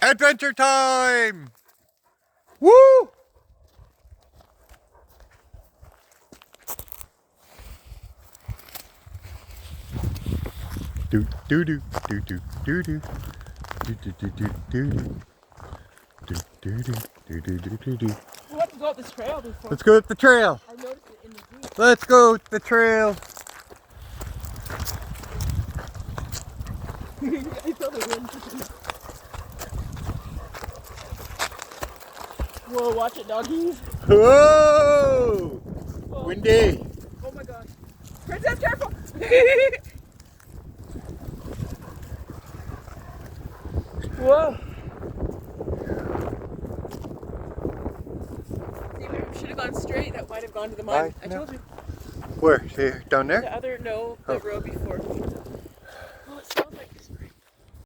Adventure time! Woo! Do do do do do do do do do do do do do do do do do. We have to go up this trail before. Let's go up the trail. I noticed it in the Jeep. Let's go up the trail. I feel the wind. Whoa, watch it, doggies. Whoa! Whoa. Windy. Oh my gosh. Princess, careful! Whoa. See, we should have gone straight. That might have gone to the mine. I told you. Where? Here, down there? The other, no, the road before.